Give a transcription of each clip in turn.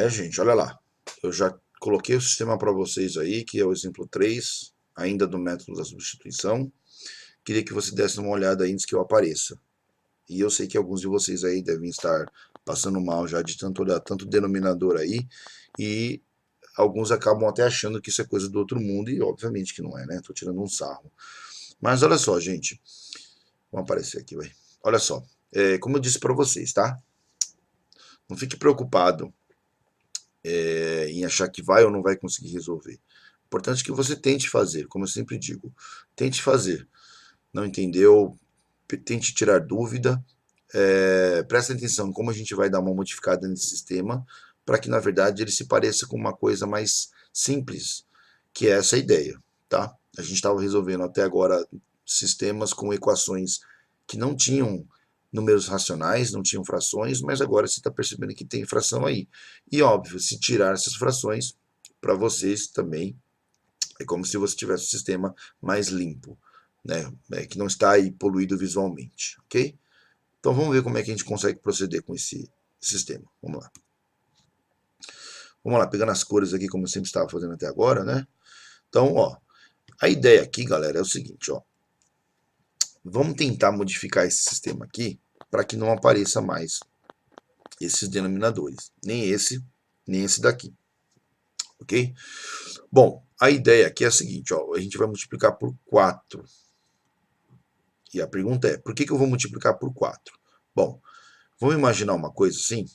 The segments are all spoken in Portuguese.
Gente, olha lá. Eu já coloquei o sistema para vocês aí, que é o exemplo 3, ainda do método da substituição. Queria que você desse uma olhada aí antes que eu apareça. E eu sei que alguns de vocês aí devem estar passando mal já de tanto olhar tanto denominador aí, e alguns acabam até achando que isso é coisa do outro mundo, e obviamente que não é, né? Tô tirando um sarro. Mas olha só, gente. Vamos aparecer aqui, vai. Olha só. Como eu disse para vocês, tá? Não fique preocupado em achar que vai ou não vai conseguir resolver. Importante que você tente fazer, como eu sempre digo. Tente fazer. Não entendeu? Tente tirar dúvida. Preste atenção em como a gente vai dar uma modificada nesse sistema para que, na verdade, ele se pareça com uma coisa mais simples, que é essa ideia, tá? A gente estava resolvendo até agora sistemas com equações que não tinham números racionais, não tinham frações, mas agora você está percebendo que tem fração aí. E óbvio, se tirar essas frações, para vocês também é como se você tivesse um sistema mais limpo, né? Que não está aí poluído visualmente, ok? Então vamos ver como é que a gente consegue proceder com esse sistema. Vamos lá. Vamos lá, pegando as cores aqui, como eu sempre estava fazendo até agora, né? Então, ó, a ideia aqui, galera, é o seguinte, ó. Vamos tentar modificar esse sistema aqui para que não apareça mais esses denominadores. Nem esse daqui. Ok? Bom, a ideia aqui é a seguinte, ó. A gente vai multiplicar por 4. E a pergunta é, por que eu vou multiplicar por 4? Bom, vamos imaginar uma coisa assim.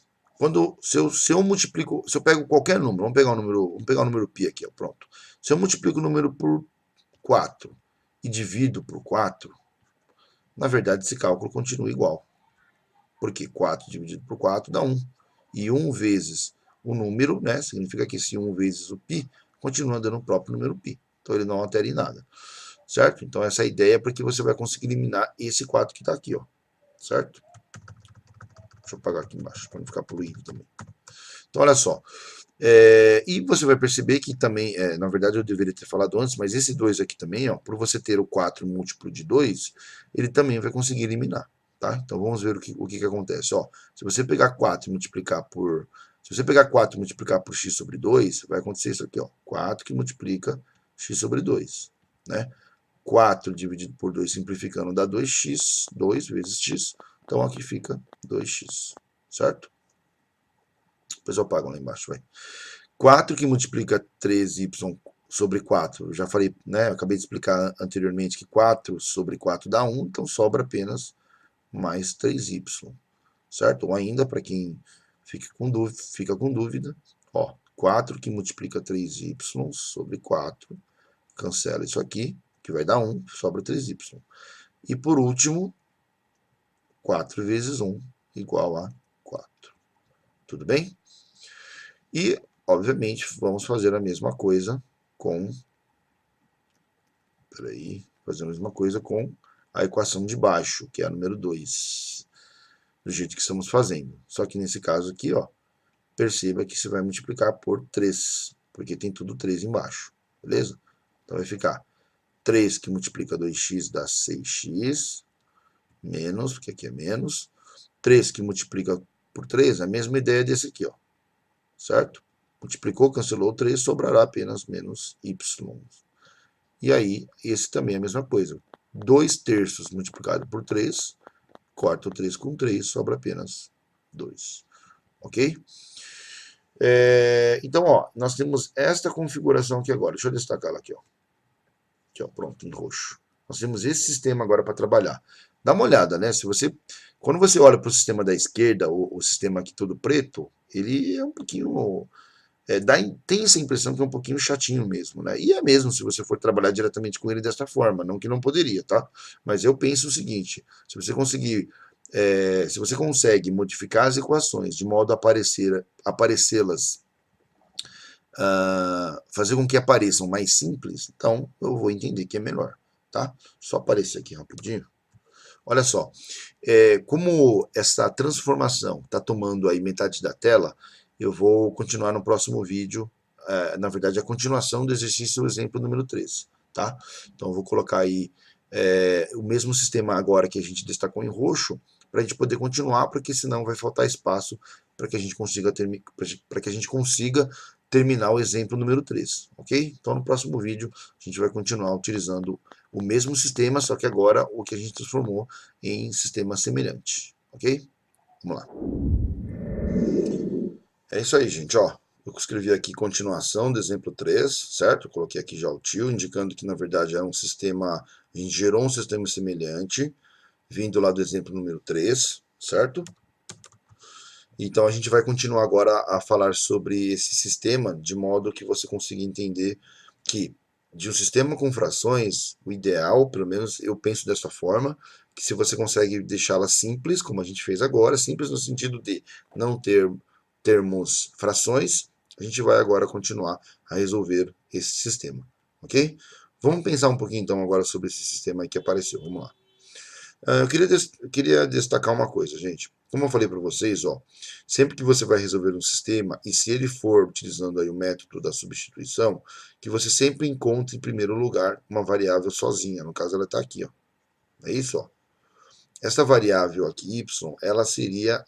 Se eu pego qualquer número, vamos pegar o número π aqui, ó, pronto. Se eu multiplico o número por 4 e divido por 4, na verdade esse cálculo continua igual. Porque 4 dividido por 4 dá 1. E 1 vezes o número, né, significa que esse 1 vezes o π continua dando o próprio número π. Então ele não altera em nada. Certo? Então essa é a ideia, porque você vai conseguir eliminar esse 4 que está aqui, ó. Certo? Deixa eu apagar aqui embaixo, para não ficar poluído também. Então, olha só. E você vai perceber que também, na verdade eu deveria ter falado antes, mas esse 2 aqui também, ó, por você ter o 4 múltiplo de 2, ele também vai conseguir eliminar. Tá? Então vamos ver o que acontece. Ó, se você pegar 4 e multiplicar por... Se você pegar 4 e multiplicar por x sobre 2, vai acontecer isso aqui, ó. 4 que multiplica x sobre 2. Né? 4 dividido por 2 simplificando dá 2x, 2 vezes x. Então aqui fica 2x, certo? Depois eu apago lá embaixo, vai. 4 que multiplica 3y sobre 4. Eu já falei, né? Eu acabei de explicar anteriormente que 4 sobre 4 dá 1, então sobra apenas mais 3y, certo? Ou ainda, para quem fica com dúvida, ó, 4 que multiplica 3y sobre 4, cancela isso aqui, que vai dar 1, sobra 3y. E por último, 4 vezes 1 igual a 4. Tudo bem? E, obviamente, vamos fazer a mesma coisa com... fazer a mesma coisa com a equação de baixo, que é a número 2. Do jeito que estamos fazendo. Só que nesse caso aqui, ó, perceba que você vai multiplicar por 3, porque tem tudo 3 embaixo, beleza? Então vai ficar 3 que multiplica 2x dá 6x, menos, porque aqui é menos. 3 que multiplica por 3, a mesma ideia desse aqui, ó, certo? Multiplicou, cancelou 3, sobrará apenas menos y. E aí, esse também é a mesma coisa. 2 terços multiplicado por 3, corta o 3 com 3, sobra apenas 2. Ok? Então, ó, nós temos esta configuração aqui agora. Deixa eu destacar ela aqui, ó. Aqui, ó, pronto, em roxo. Nós temos esse sistema agora para trabalhar. Dá uma olhada, né? Quando você olha para o sistema da esquerda, o sistema aqui todo preto, ele é um pouquinho... tem essa impressão que é um pouquinho chatinho mesmo, né? E é mesmo se você for trabalhar diretamente com ele dessa forma, não que não poderia, tá? Mas eu penso o seguinte, se você consegue modificar as equações de modo a aparecê-las, fazer com que apareçam mais simples, então eu vou entender que é melhor, tá? Só aparecer aqui rapidinho. Olha só, como essa transformação está tomando aí metade da tela, eu vou continuar no próximo vídeo, na verdade, a continuação do exercício, exemplo número 3, tá? Então, eu vou colocar aí o mesmo sistema agora que a gente destacou em roxo, para a gente poder continuar, porque senão vai faltar espaço para que a gente consiga terminar o exemplo número 3, ok? Então no próximo vídeo a gente vai continuar utilizando o mesmo sistema, só que agora o que a gente transformou em sistema semelhante, ok? Vamos lá. É isso aí, gente, ó. Eu escrevi aqui continuação do exemplo 3, certo? Eu coloquei aqui já o tio, indicando que na verdade era um sistema, a gente gerou um sistema semelhante, vindo lá do exemplo número 3, certo? Então a gente vai continuar agora a falar sobre esse sistema, de modo que você consiga entender que de um sistema com frações, o ideal, pelo menos eu penso dessa forma, que se você consegue deixá-la simples, como a gente fez agora, simples no sentido de não ter termos frações, a gente vai agora continuar a resolver esse sistema, ok? Vamos pensar um pouquinho então agora sobre esse sistema aí que apareceu, vamos lá. Eu queria destacar uma coisa, gente. Como eu falei para vocês, ó, sempre que você vai resolver um sistema, e se ele for utilizando aí o método da substituição, que você sempre encontre em primeiro lugar uma variável sozinha. No caso, ela está aqui, ó. É isso, ó. Essa variável aqui, y, ela seria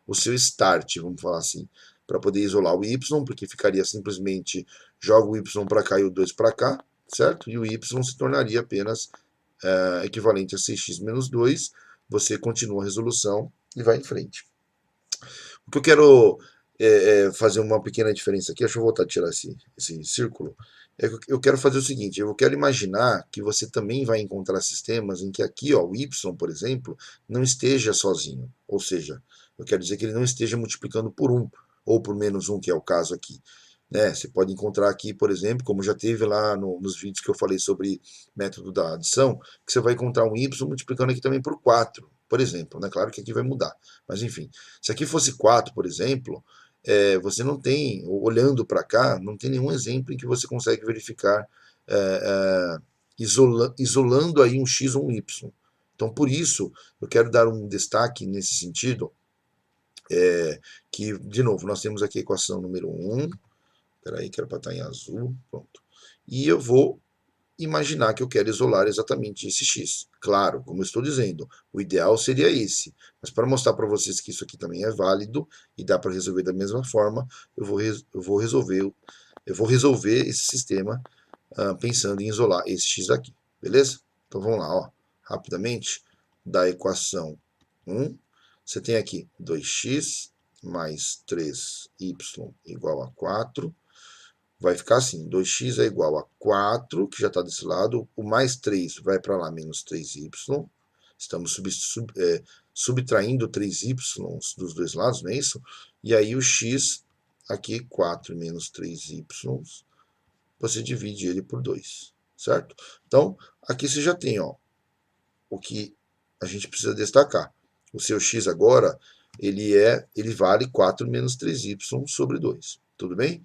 o seu start, vamos falar assim, para poder isolar o y, porque ficaria simplesmente joga o y para cá e o 2 para cá, certo? E o y se tornaria apenas equivalente a 6x menos 2, você continua a resolução e vai em frente. O que eu quero fazer uma pequena diferença aqui, deixa eu voltar a tirar esse círculo, eu quero fazer o seguinte, eu quero imaginar que você também vai encontrar sistemas em que aqui, ó, o y, por exemplo, não esteja sozinho, ou seja, eu quero dizer que ele não esteja multiplicando por 1, ou por menos 1, que é o caso aqui. Né? Você pode encontrar aqui, por exemplo, como já teve lá nos vídeos que eu falei sobre método da adição, que você vai encontrar um y multiplicando aqui também por 4, por exemplo. Né? Claro que aqui vai mudar, mas enfim. Se aqui fosse 4, por exemplo, você não tem, olhando para cá, não tem nenhum exemplo em que você consegue verificar isolando aí um x ou um y. Então, por isso, eu quero dar um destaque nesse sentido, que, de novo, nós temos aqui a equação número 1, peraí, que era para estar em azul, pronto. E eu vou imaginar que eu quero isolar exatamente esse x. Claro, como eu estou dizendo, o ideal seria esse. Mas para mostrar para vocês que isso aqui também é válido e dá para resolver da mesma forma, eu vou resolver esse sistema pensando em isolar esse x aqui. Beleza? Então vamos lá, ó, rapidamente. Da equação 1, você tem aqui 2x mais 3y igual a 4. Vai ficar assim, 2x é igual a 4, que já está desse lado, o mais 3 vai para lá, menos 3y. Estamos subtraindo 3y dos dois lados, não é isso? E aí o x, aqui 4 menos 3y, você divide ele por 2, certo? Então, aqui você já tem, ó, o que a gente precisa destacar. O seu x agora, ele vale 4 menos 3y sobre 2, tudo bem?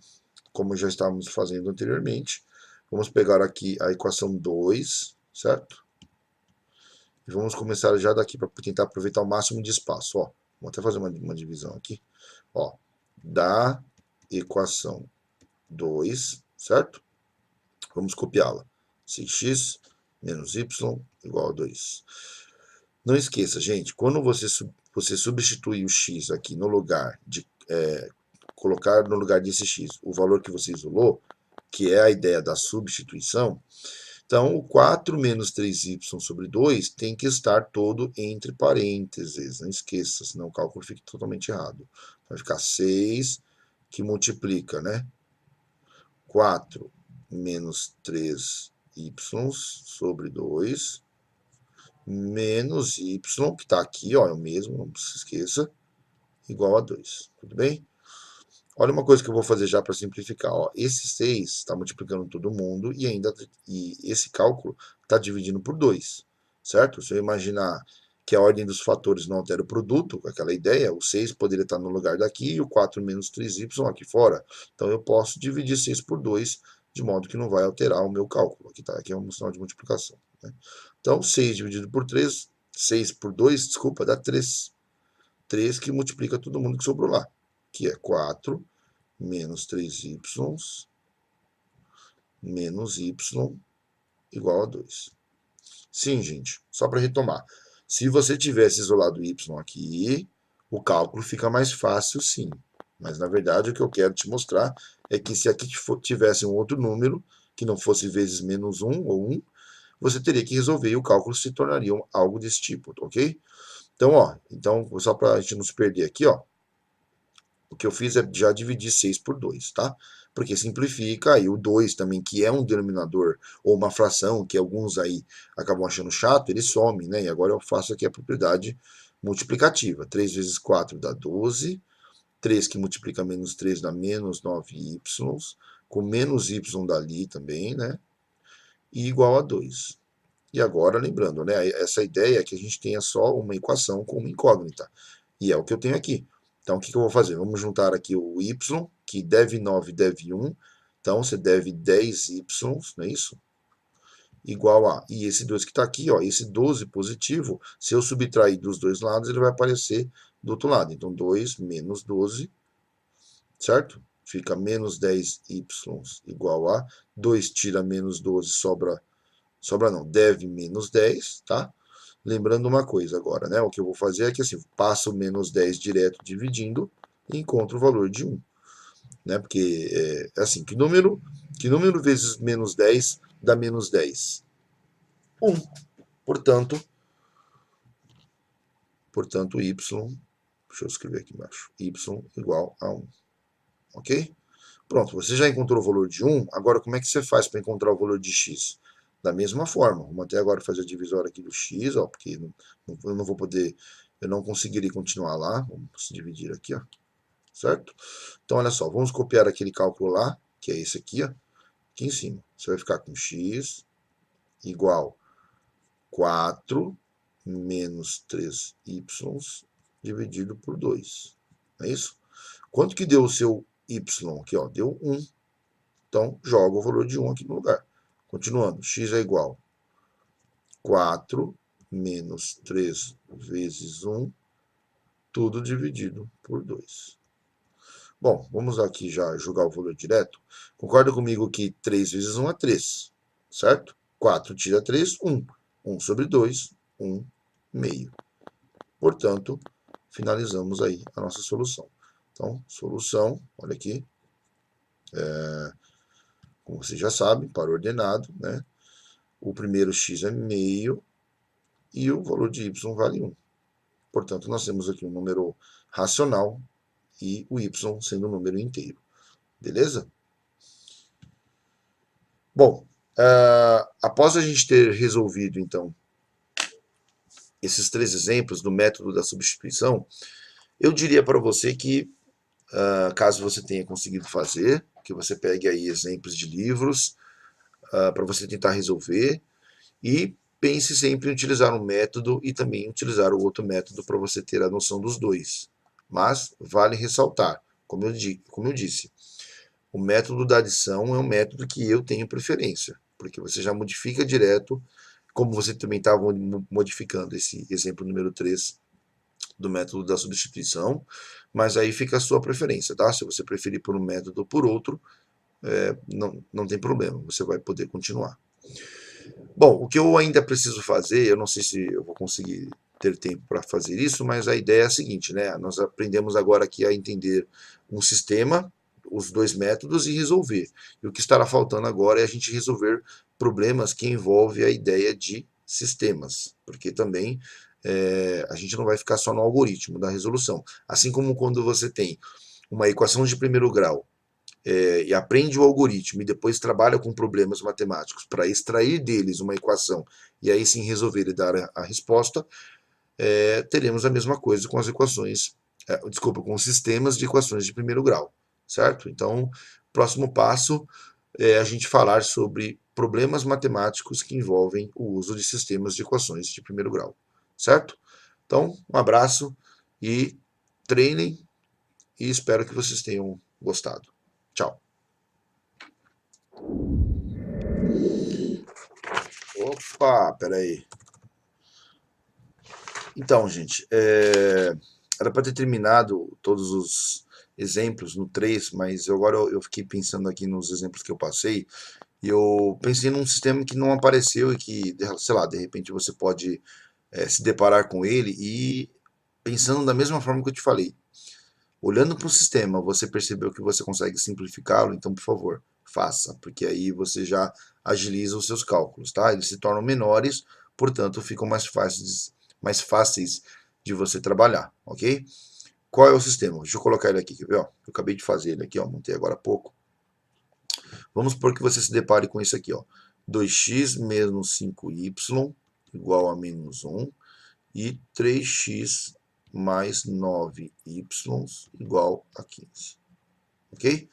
Como já estávamos fazendo anteriormente. Vamos pegar aqui a equação 2, certo? E vamos começar já daqui para tentar aproveitar o máximo de espaço. Ó, vou até fazer uma divisão aqui. Ó, da equação 2, certo? Vamos copiá-la. 6x menos y igual a 2. Não esqueça, gente, quando você substituir o x aqui no lugar de colocar no lugar desse x o valor que você isolou, que é a ideia da substituição, então o 4 menos 3y sobre 2 tem que estar todo entre parênteses, não esqueça, senão o cálculo fica totalmente errado. Vai ficar 6 que multiplica, né? 4 menos 3y sobre 2 menos y, que está aqui, ó, é o mesmo, não se esqueça, igual a 2, tudo bem? Olha uma coisa que eu vou fazer já para simplificar. Ó. Esse 6 está multiplicando todo mundo e esse cálculo está dividindo por 2, certo? Se eu imaginar que a ordem dos fatores não altera o produto, com aquela ideia, o 6 poderia estar no lugar daqui e o 4 menos 3y aqui fora. Então eu posso dividir 6 por 2, de modo que não vai alterar o meu cálculo. Aqui é um sinal de multiplicação. Né? Então 6 dividido por 3, 6 por 2, desculpa, dá 3. 3 que multiplica todo mundo que sobrou lá, que é 4 menos 3y menos y igual a 2. Sim, gente, só para retomar. Se você tivesse isolado y aqui, o cálculo fica mais fácil sim. Mas na verdade o que eu quero te mostrar é que se aqui tivesse um outro número, que não fosse vezes menos 1 ou 1, você teria que resolver e o cálculo se tornaria algo desse tipo, ok? Então, ó, só para a gente não se perder aqui, ó, o que eu fiz é já dividir 6 por 2, tá? Porque simplifica, e o 2 também, que é um denominador ou uma fração que alguns aí acabam achando chato, ele some, né? E agora eu faço aqui a propriedade multiplicativa. 3 vezes 4 dá 12, 3 que multiplica menos 3 dá menos 9y, com menos y dali também, né? E igual a 2. E agora, lembrando, né, essa ideia é que a gente tenha só uma equação com uma incógnita. E é o que eu tenho aqui. Então, o que eu vou fazer? Vamos juntar aqui o y, que deve 9 deve 1. Então, você deve 10y, não é isso? Igual a... E esse 2 que está aqui, ó, esse 12 positivo, se eu subtrair dos dois lados, ele vai aparecer do outro lado. Então, 2 menos 12, certo? Fica menos 10y igual a 2 tira menos 12, sobra não, deve menos 10, tá? Lembrando uma coisa agora, né? O que eu vou fazer é que assim, passo o menos 10 direto dividindo e encontro o valor de 1. Né? Porque é assim, que número vezes menos 10 dá menos 10? 1. Portanto, y, deixa eu escrever aqui embaixo, y igual a 1. Ok? Pronto, você já encontrou o valor de 1, agora como é que você faz para encontrar o valor de x? Da mesma forma, vamos até agora fazer a divisória aqui do x, ó, porque eu não vou poder, eu não conseguiria continuar lá, vamos dividir aqui, ó, certo? Então, olha só, vamos copiar aquele cálculo lá, que é esse aqui, ó, aqui em cima. Você vai ficar com x igual 4 menos 3y dividido por 2, não é isso? Quanto que deu o seu y aqui, ó? Deu 1. Então, joga o valor de 1 aqui no lugar. Continuando, x é igual a 4 menos 3 vezes 1, tudo dividido por 2. Bom, vamos aqui já jogar o valor direto. Concorda comigo que 3 vezes 1 é 3, certo? 4 tira 3, 1. 1 sobre 2, 1 meio. Portanto, finalizamos aí a nossa solução. Então, solução, olha aqui, como você já sabe, para ordenado, né? O primeiro x é meio e o valor de y vale 1. Portanto, nós temos aqui um número racional e o y sendo um número inteiro. Beleza? Bom, após a gente ter resolvido, então, esses 3 exemplos do método da substituição, eu diria para você que, caso você tenha conseguido fazer, que você pegue aí exemplos de livros para você tentar resolver e pense sempre em utilizar um método e também utilizar o outro método para você ter a noção dos dois. Mas vale ressaltar, como eu disse, o método da adição é um método que eu tenho preferência, porque você já modifica direto, como você também estava modificando esse exemplo número 3 do método da substituição, mas aí fica a sua preferência, tá? Se você preferir por um método ou por outro, não tem problema, você vai poder continuar. Bom, o que eu ainda preciso fazer, eu não sei se eu vou conseguir ter tempo para fazer isso, mas a ideia é a seguinte, né? Nós aprendemos agora aqui a entender um sistema, os dois métodos e resolver. E o que estará faltando agora é a gente resolver problemas que envolvem a ideia de sistemas, porque também a gente não vai ficar só no algoritmo da resolução. Assim como quando você tem uma equação de primeiro grau e aprende o algoritmo e depois trabalha com problemas matemáticos para extrair deles uma equação e aí sim resolver e dar a resposta, teremos a mesma coisa com as equações, com os sistemas de equações de primeiro grau, certo? Então, próximo passo é a gente falar sobre problemas matemáticos que envolvem o uso de sistemas de equações de primeiro grau, certo? Então, um abraço e treinem e espero que vocês tenham gostado. Tchau. Opa, peraí. Então, gente, era para ter terminado todos os exemplos no 3, mas agora eu fiquei pensando aqui nos exemplos que eu passei, e eu pensei num sistema que não apareceu e que, sei lá, de repente você pode se deparar com ele, e pensando da mesma forma que eu te falei. Olhando para o sistema, você percebeu que você consegue simplificá-lo, então, por favor, faça, porque aí você já agiliza os seus cálculos, tá? Eles se tornam menores, portanto, ficam mais fáceis de você trabalhar, ok? Qual é o sistema? Deixa eu colocar ele aqui, quer ver? Ó? Eu acabei de fazer ele aqui, ó, montei agora há pouco. Vamos supor que você se depare com isso aqui, ó. 2x menos 5y igual a menos 1 e 3x mais 9y igual a 15. Ok?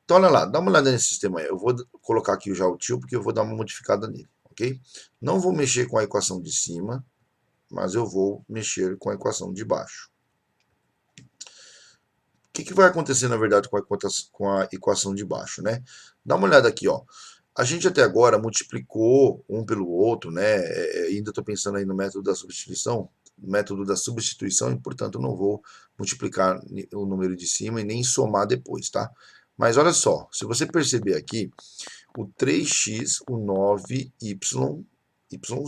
Então, olha lá, dá uma olhada nesse sistema aí. Eu vou colocar aqui já o tio, porque eu vou dar uma modificada nele, ok? Não vou mexer com a equação de cima, mas eu vou mexer com a equação de baixo. O que vai acontecer, na verdade, com a equação de baixo, né? Dá uma olhada aqui, ó. A gente até agora multiplicou um pelo outro, né? Ainda estou pensando aí no método da substituição, e, portanto, eu não vou multiplicar o número de cima e nem somar depois, tá? Mas olha só, se você perceber aqui, o 3x, o 9y, y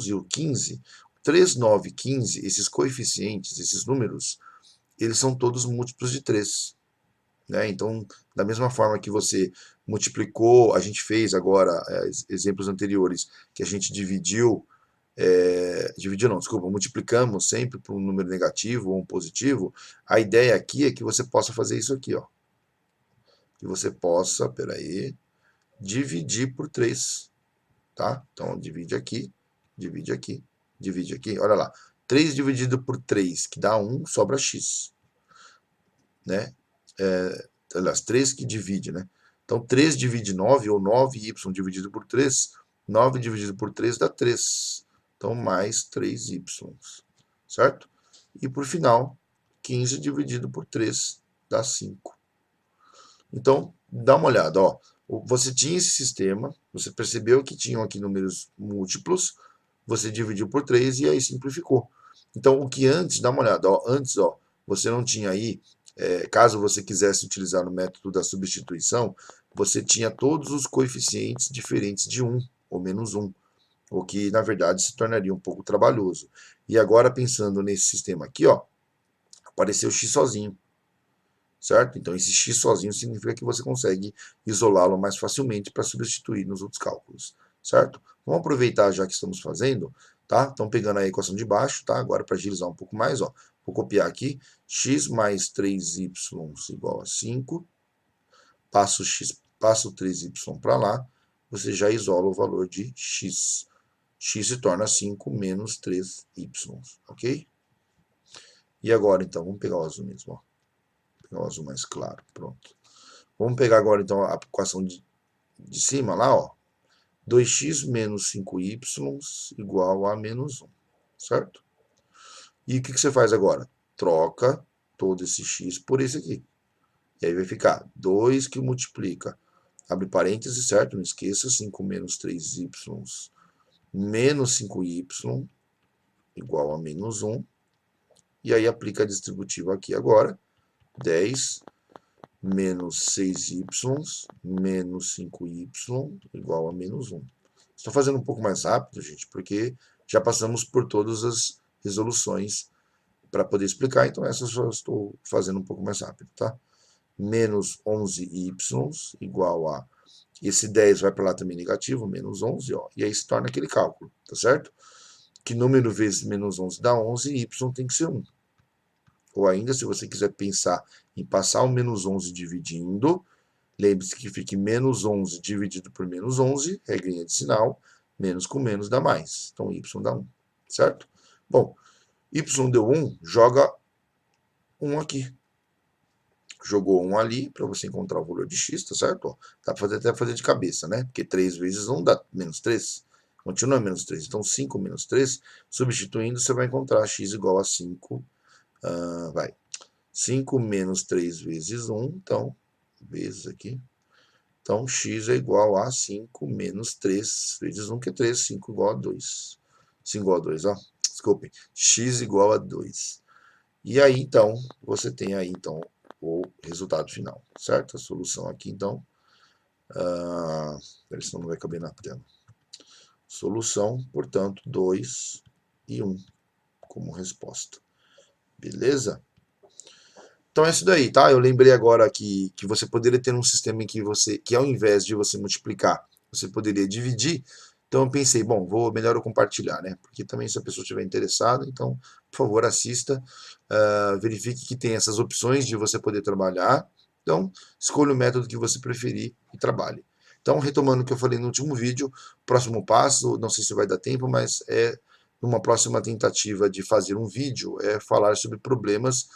e o 15, 3, 9, 15, esses coeficientes, esses números, eles são todos múltiplos de 3. Né? Então, da mesma forma que você multiplicou, a gente fez agora exemplos anteriores, que a gente dividiu não, desculpa, multiplicamos sempre por um número negativo ou um positivo, a ideia aqui é que você possa fazer isso aqui, ó. Que você possa, peraí, dividir por 3, tá? Então, divide aqui, divide aqui, divide aqui, olha lá. 3 dividido por 3, que dá 1, sobra x, né? Aliás, 3 que divide, né? Então, 3 divide 9, ou 9y dividido por 3, 9 dividido por 3 dá 3. Então, mais 3y, certo? E, por final, 15 dividido por 3 dá 5. Então, dá uma olhada, ó. Você tinha esse sistema, você percebeu que tinham aqui números múltiplos, você dividiu por 3 e aí simplificou. Então, o que antes, dá uma olhada, ó, antes, ó, você não tinha aí, caso você quisesse utilizar o método da substituição, você tinha todos os coeficientes diferentes de 1 ou menos 1, o que, na verdade, se tornaria um pouco trabalhoso. E agora, pensando nesse sistema aqui, ó, apareceu x sozinho. Certo? Então, esse x sozinho significa que você consegue isolá-lo mais facilmente para substituir nos outros cálculos, certo? Vamos aproveitar já que estamos fazendo, tá? Então, pegando a equação de baixo, tá? Agora, para agilizar um pouco mais, ó, vou copiar aqui, x mais 3y igual a 5, passo o 3y para lá, você já isola o valor de x. X se torna 5 menos 3y, ok? E agora, então, vamos pegar o azul mesmo, ó. O azul mais claro, pronto. Vamos pegar agora, então, a equação de cima lá, ó. 2x menos 5y igual a menos 1, certo? E o que você faz agora? Troca todo esse x por esse aqui. E aí vai ficar 2 que multiplica, abre parênteses, certo? Não esqueça, 5 menos 3y menos 5y igual a menos 1. E aí aplica a distributiva aqui agora. 10 menos 6y menos 5y igual a menos 1. Estou fazendo um pouco mais rápido, gente, porque já passamos por todas as resoluções para poder explicar, então essa eu só estou fazendo um pouco mais rápido, tá? Menos 11y igual a... Esse 10 vai para lá também negativo, menos 11, ó, e aí se torna aquele cálculo, tá certo? Que número vezes menos 11 dá 11 e y tem que ser 1. Ou ainda, se você quiser pensar em passar o menos 11 dividindo, lembre-se que fique menos 11 dividido por menos 11, regrinha de sinal, menos com menos dá mais. Então, y dá 1, certo? Bom, y deu 1, joga 1 aqui. Jogou 1 ali, para você encontrar o valor de x, tá certo? Ó, dá para até fazer de cabeça, né? Porque 3 vezes 1 dá menos 3. Continua menos 3. Então, 5 menos 3, substituindo, você vai encontrar x igual a 5. 5 menos 3 vezes 1, então, vezes aqui. Então, x é igual a 5 menos 3 vezes 1, que é 3, 5 igual a 2. 5 igual a 2, ó. Desculpem. X igual a 2. E aí, então, você tem aí, então, o resultado final, certo? A solução aqui, então, peraí, senão não vai caber na tela. Solução, portanto, 2 e 1 como resposta. Beleza? Então é isso daí, tá? Eu lembrei agora que você poderia ter um sistema em que ao invés de você multiplicar, você poderia dividir. Então eu pensei, bom, melhor eu compartilhar, né? Porque também se a pessoa estiver interessada, então, por favor, assista, verifique que tem essas opções de você poder trabalhar. Então, escolha o método que você preferir e trabalhe. Então, retomando o que eu falei no último vídeo, próximo passo, não sei se vai dar tempo, mas numa próxima tentativa de fazer um vídeo, é falar sobre problemas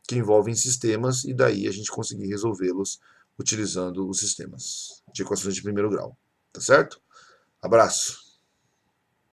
que envolvem sistemas e daí a gente conseguir resolvê-los utilizando os sistemas de equações de primeiro grau. Tá certo? Abraço!